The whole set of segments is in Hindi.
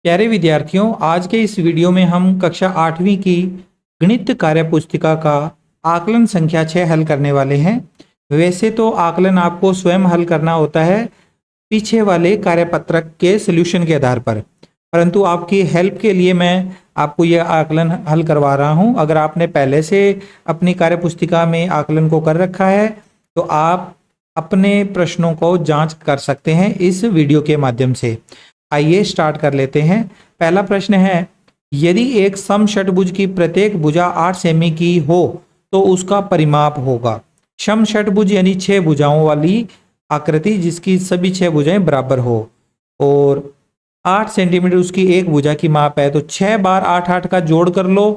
प्यारे विद्यार्थियों, आज के इस वीडियो में हम कक्षा 8वीं की गणित कार्य पुस्तिका का आकलन संख्या 6 हल करने वाले हैं। वैसे तो आकलन आपको स्वयं हल करना होता है पीछे वाले कार्यपत्रक के सॉल्यूशन के आधार पर, परंतु आपकी हेल्प के लिए मैं आपको यह आकलन हल करवा रहा हूं। अगर आपने पहले से अपनी कार्य पुस्तिका में आकलन को कर रखा है तो आप अपने प्रश्नों को जांच कर सकते हैं इस वीडियो के माध्यम से। आइए स्टार्ट कर लेते हैं। पहला प्रश्न है, यदि एक समषटभुज की प्रत्येक भुजा 8 सेमी की हो तो उसका परिमाप होगा। समषटभुज यानी 6 भुजाओं वाली आकृति जिसकी सभी 6 भुजाएं बराबर हो और 8 सेंटीमीटर उसकी एक भुजा की माप है, तो 6 बार 8 8 का जोड़ कर लो।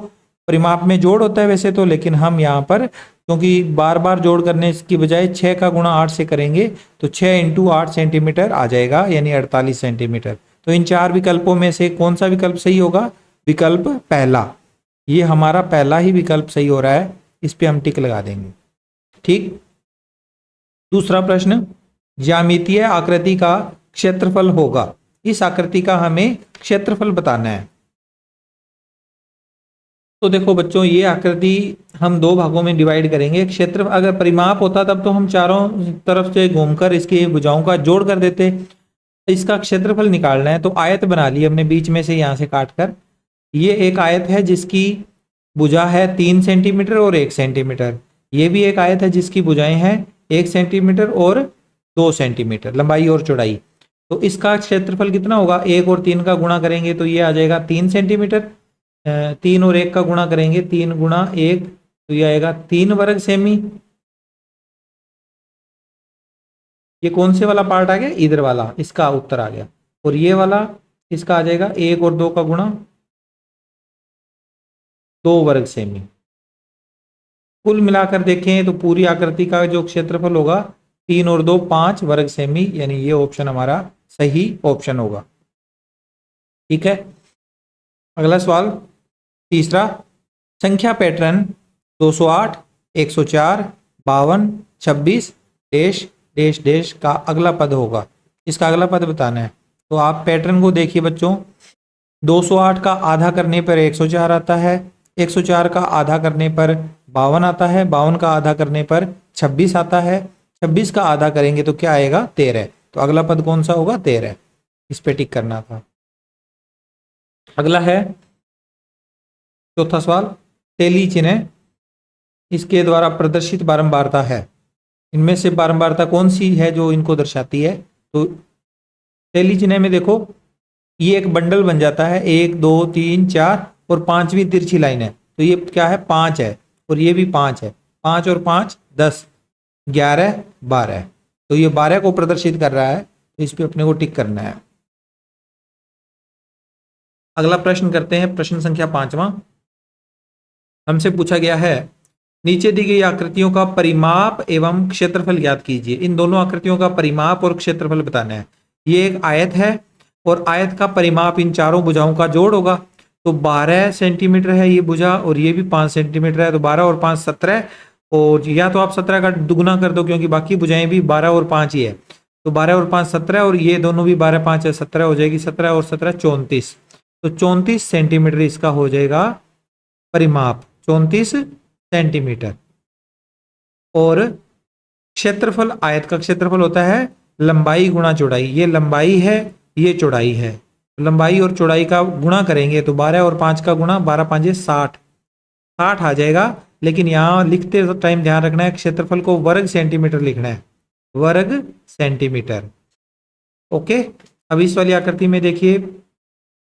परिमाप में जोड़ होता है वैसे तो, लेकिन हम यहाँ पर क्योंकि बार बार जोड़ करने की बजाय 6 का गुणा 8 से करेंगे तो 6 इंटू 8 सेंटीमीटर आ जाएगा, यानी 48 सेंटीमीटर। तो इन चार विकल्पों में से कौन सा विकल्प सही होगा? विकल्प पहला। ये हमारा पहला ही विकल्प सही हो रहा है, इस पे हम टिक लगा देंगे। ठीक। दूसरा प्रश्न, ज्यामितीय आकृति का क्षेत्रफल होगा। इस आकृति का हमें क्षेत्रफल बताना है। तो देखो बच्चों, ये आकृति हम दो भागों में डिवाइड करेंगे। क्षेत्र अगर परिमाप होता तब तो हम चारों तरफ से घूमकर इसकी भुजाओं का जोड़ कर देते। इसका क्षेत्रफल निकालना है तो आयत बना ली हमने बीच में से, यहाँ से काट कर। ये एक आयत है जिसकी भुजा है 3 सेंटीमीटर और 1 सेंटीमीटर। ये भी एक आयत है जिसकी भुजाएं हैं 1 सेंटीमीटर और 2 सेंटीमीटर लंबाई और चौड़ाई। तो इसका क्षेत्रफल कितना होगा? 1 और 3 का गुणा करेंगे तो ये आ जाएगा 3 सेंटीमीटर। 3 और 1 का गुणा करेंगे, 3 गुणा 1 तो ये आएगा 3 वर्ग सेमी। ये कौन से वाला पार्ट आ गया? इधर वाला, इसका उत्तर आ गया। और ये वाला इसका आ जाएगा 1 और 2 का गुणा, 2 वर्ग सेमी। कुल मिलाकर देखें तो पूरी आकृति का जो क्षेत्रफल होगा 3 और 2 5 वर्ग सेमी, यानी ये ऑप्शन हमारा सही ऑप्शन होगा। ठीक है। अगला सवाल तीसरा, संख्या पैटर्न 208, 104, 52, 26 डैश डैश डैश का अगला पद होगा। इसका अगला पद बताना है। तो आप पैटर्न को देखिए बच्चों, 208 का आधा करने पर 104 आता है, 104 का आधा करने पर 52 आता है, 52 का आधा करने पर 26 आता है, 26 का आधा करेंगे तो क्या आएगा? 13। तो अगला पद कौन सा होगा? 13। इस पे टिक करना था। अगला है चौथा सवाल, तेली चिन्ह इसके द्वारा प्रदर्शित बारंबारता है। इनमें से बारंबारता कौन सी है जो इनको दर्शाती है? तो तेली चिन्ह में देखो, ये एक बंडल बन जाता है, 1 2 3 4 और 5वीं तिरछी लाइन है, तो ये क्या है? 5 है और ये भी 5 है। 5 और 5 10, 11 12। तो ये 12 को प्रदर्शित कर रहा है, तो इस पे अपने को टिक करना है। अगला प्रश्न करते हैं, प्रश्न संख्या 5वां। हमसे पूछा गया है, नीचे दी गई आकृतियों का परिमाप एवं क्षेत्रफल ज्ञात कीजिए। इन दोनों आकृतियों का परिमाप और क्षेत्रफल बताना है। ये एक आयत है और आयत का परिमाप इन चारों भुजाओं का जोड़ होगा। तो 12 सेंटीमीटर है ये भुजा और ये भी 5 सेंटीमीटर है, तो 12 और 5 17। और या तो आप 17 का दुगुना कर दो क्योंकि बाकी भुजाएं भी 12 और 5 ही है। तो 12 और 5 17 और ये दोनों भी 12 5 है, 17 हो जाएगी। 17 और 17 34। तो 34 सेंटीमीटर इसका हो जाएगा परिमाप, 34 सेंटीमीटर। और क्षेत्रफल, आयत का क्षेत्रफल होता है लंबाई गुणा चौड़ाई। ये लंबाई है, ये चौड़ाई है। लंबाई और चौड़ाई का गुणा करेंगे तो 12 और 5 का गुणा, 12 5 60, 60 आ जाएगा। लेकिन यहाँ लिखते टाइम ध्यान रखना है, क्षेत्रफल को वर्ग सेंटीमीटर लिखना है, वर्ग सेंटीमीटर। ओके। अब इस वाली आकृति में देखिए,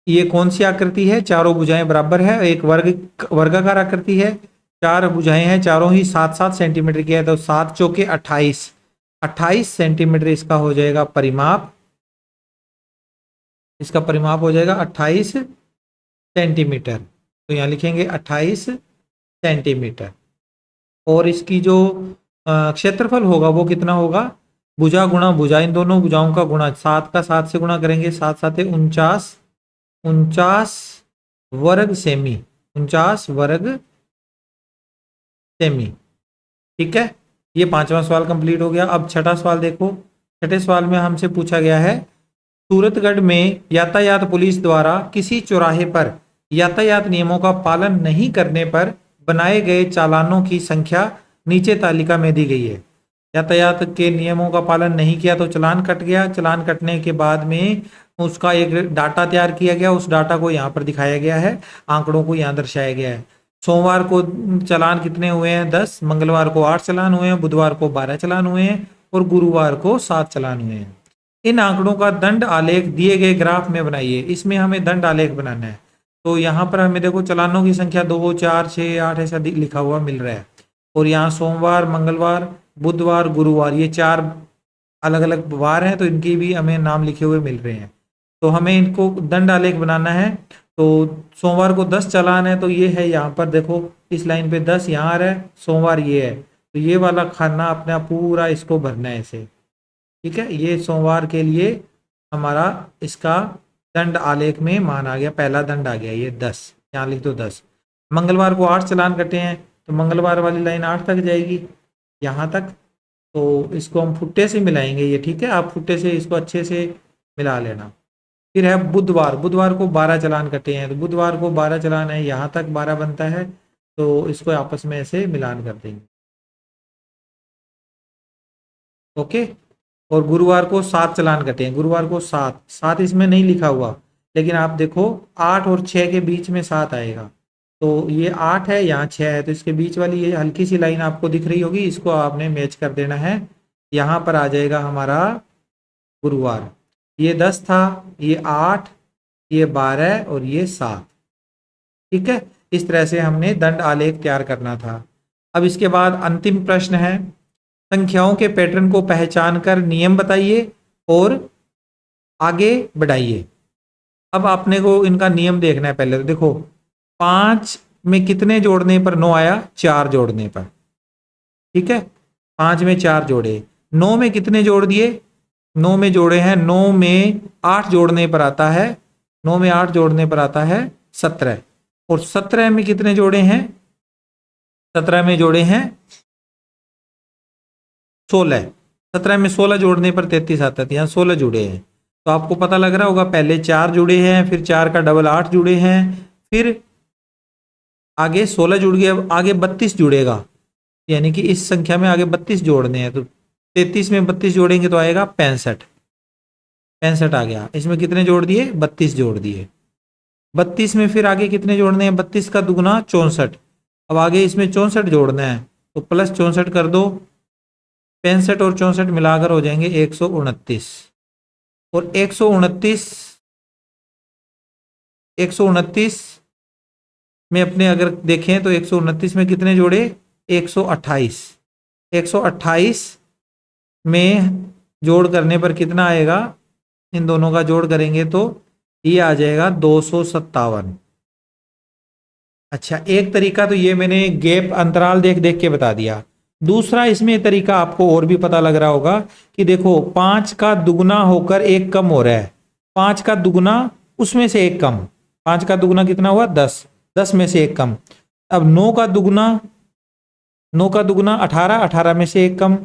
ये कौन सी आकृति है? चारों भुजाएं बराबर है, एक वर्गाकार आकृति है। 4 भुजाएं हैं, चारों ही 7-7 सेंटीमीटर की है, तो 7 चौके 28, 28 सेंटीमीटर इसका हो जाएगा परिमाप। इसका परिमाप हो जाएगा 28 सेंटीमीटर। तो यहाँ लिखेंगे 28 सेंटीमीटर। और इसकी जो क्षेत्रफल होगा वो कितना होगा? भुजा गुणा भुजा, इन दोनों भुजाओं का गुणा, 7 का 7 से गुणा करेंगे, 7 7 49, 49 वर्ग सेमी, 49 वर्ग सेमी। ठीक है। ये 5वां सवाल कंप्लीट हो गया। अब छठा सवाल देखो। छठे सवाल में हमसे पूछा गया है, सूरतगढ़ में यातायात पुलिस द्वारा किसी चौराहे पर यातायात नियमों का पालन नहीं करने पर बनाए गए चालानों की संख्या नीचे तालिका में दी गई है। यातायात के नियमों का पालन नहीं किया तो चालान कट गया। चालान कटने के बाद में उसका एक डाटा तैयार किया गया, उस डाटा को यहाँ पर दिखाया गया है, आंकड़ों को यहाँ दर्शाया गया है। सोमवार को चालान कितने हुए हैं? 10। मंगलवार को 8 चालान हुए हैं, बुधवार को 12 चालान हुए हैं और गुरुवार को 7 चालान हुए हैं। इन आंकड़ों का दंड आलेख दिए गए ग्राफ में बनाइए। इसमें हमें दंड आलेख बनाना है। तो यहाँ पर हमें देखो चालानों की संख्या 2, 4, 6, 8 ऐसा लिखा हुआ मिल रहा है। और यहाँ सोमवार, मंगलवार, बुधवार, गुरुवार, ये 4 अलग अलग वार हैं, तो इनकी भी हमें नाम लिखे हुए मिल रहे हैं। तो हमें इनको दंड आलेख बनाना है। तो सोमवार को 10 चालान है, तो ये है यहाँ पर देखो इस लाइन पे 10 यहाँ आ रहा है, सोमवार ये है, तो ये वाला खाना अपना पूरा इसको भरना है ऐसे। ठीक है, ये सोमवार के लिए हमारा इसका दंड आलेख में मान आ गया, पहला दंड आ गया ये 10, यहाँ लिख दो 10। मंगलवार को 8 चालान कटे हैं, तो मंगलवार वाली लाइन 8 तक जाएगी यहाँ तक। तो इसको हम फुट्टे से मिलाएंगे ये, ठीक है, आप फुट्टे से इसको अच्छे से मिला लेना। फिर है बुधवार, बुधवार को 12 चालान कटे हैं, तो बुधवार को 12 चालान है, यहाँ तक 12 बनता है, तो इसको आपस में ऐसे मिलान कर देंगे। ओके। और गुरुवार को 7 चालान कटे हैं, गुरुवार को 7 इसमें नहीं लिखा हुआ, लेकिन आप देखो 8 और 6 के बीच में 7 आएगा, तो ये 8 है, यहाँ 6 है, तो इसके बीच वाली ये हल्की सी लाइन आपको दिख रही होगी, इसको आपने मैच कर देना है। यहाँ पर आ जाएगा हमारा गुरुवार, ये 10 था, ये 8, ये 12 और ये 7। ठीक है, इस तरह से हमने दंड आलेख तैयार करना था। अब इसके बाद अंतिम प्रश्न है, संख्याओं के पैटर्न को पहचान कर नियम बताइए और आगे बढ़ाइए। अब आपने को इनका नियम देखना है। पहले तो देखो 5 में कितने जोड़ने पर 9 आया? 4 जोड़ने पर। ठीक है, 5 में 4 जोड़े। 9 में कितने जोड़ दिए? 9 में जोड़े हैं, 9 में 8 जोड़ने पर आता है, 9 में 8 जोड़ने पर आता है 17। और 17 में कितने जोड़े हैं? 17 में जोड़े हैं 16। 17 में 16 जोड़ने पर 33 आता है, यहाँ 16 जुड़े हैं। तो आपको पता लग रहा होगा, पहले 4 जुड़े हैं, फिर 4 का डबल 8 जुड़े हैं, फिर आगे 16 जुड़ गए, अब आगे 32 जुड़ेगा, यानी कि इस संख्या में आगे 32 जोड़ने हैं। तो 33 में 32 जोड़ेंगे तो आएगा 65। 65 आ गया। इसमें कितने जोड़ दिए? 32 जोड़ दिए। 32 में फिर आगे कितने जोड़ने हैं? 32 का दुगुना 64। अब आगे इसमें 64 जोड़ना है, तो प्लस 64 कर दो, 65 और 64 मिलाकर हो जाएंगे 129। और 129 में अपने अगर देखें तो 129 में कितने जोड़े? 128। 128 में जोड़ करने पर कितना आएगा? इन दोनों का जोड़ करेंगे तो ये आ जाएगा 257। अच्छा, एक तरीका तो ये मैंने गैप अंतराल देख देख के बता दिया। दूसरा इसमें तरीका आपको और भी पता लग रहा होगा कि देखो 5 का दुगुना होकर 1 कम हो रहा है, 5 का दुगुना उसमें से 1 कम, 5 का दुगुना कितना हुआ? 10, 10 में से 1 कम। अब 9 का दुगुना 18, 18 में से 1 कम।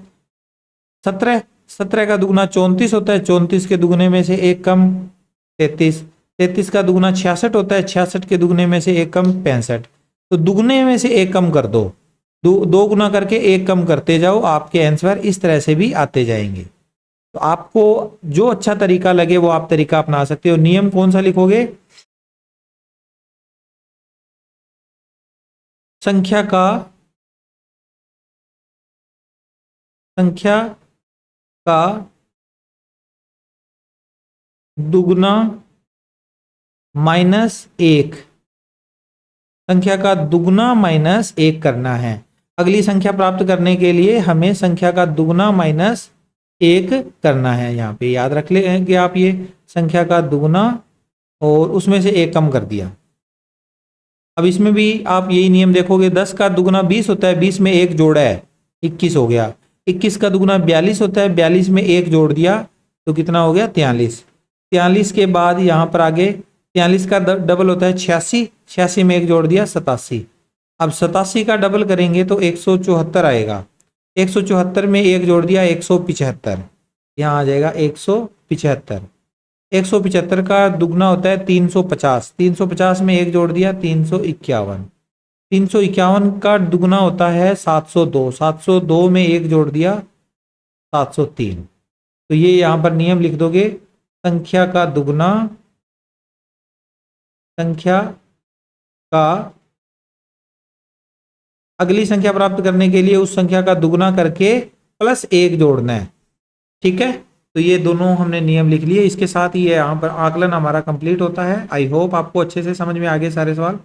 17, 17 का दुगुना 34 होता है, 34 के दुगुने में से 1 कम 33, 33 का दुगुना 66 होता है, 66 के दुगने में से 1 कम 65। तो दुगने में से 1 कम कर दो, दो गुना करके 1 कम करते जाओ, आपके आंसर इस तरह से भी आते जाएंगे। तो आपको जो अच्छा तरीका लगे वो आप तरीका अपना सकते हो। नियम कौन सा लिखोगे? संख्या का दुगुना -1, संख्या का दुगुना -1 करना है। अगली संख्या प्राप्त करने के लिए हमें संख्या का दुगुना -1 करना है। यहाँ पे याद रख लेंगे आप, ये संख्या का दुगुना और उसमें से 1 कम कर दिया। अब इसमें भी आप यही नियम देखोगे, 10 का दुगुना 20 होता है, 20 में 1 जोड़ा है 21 हो गया। 21 का दुगुना 42 होता है, 42 में 1 जोड़ दिया तो कितना हो गया? 43। 43 के बाद यहाँ पर आगे 43 का डबल होता है 86, 86 में 1 जोड़ दिया 87। अब 87 का डबल करेंगे तो 174 आएगा, 174 में 1 जोड़ दिया 175, यहाँ आ जाएगा 175। 175 का दुगना होता है 350, 350 में एक जोड़ दिया 351, 351 का दुगना होता है 702, 702 में एक जोड़ दिया 703। तो ये यहां पर नियम लिख दोगे, संख्या का दुगना संख्या का अगली संख्या प्राप्त करने के लिए उस संख्या का दुगना करके प्लस एक जोड़ना है। ठीक है, तो ये दोनों हमने नियम लिख लिए। इसके साथ ही ये यहाँ पर आकलन हमारा कंप्लीट होता है। आई होप आपको अच्छे से समझ में आ गए सारे सवाल।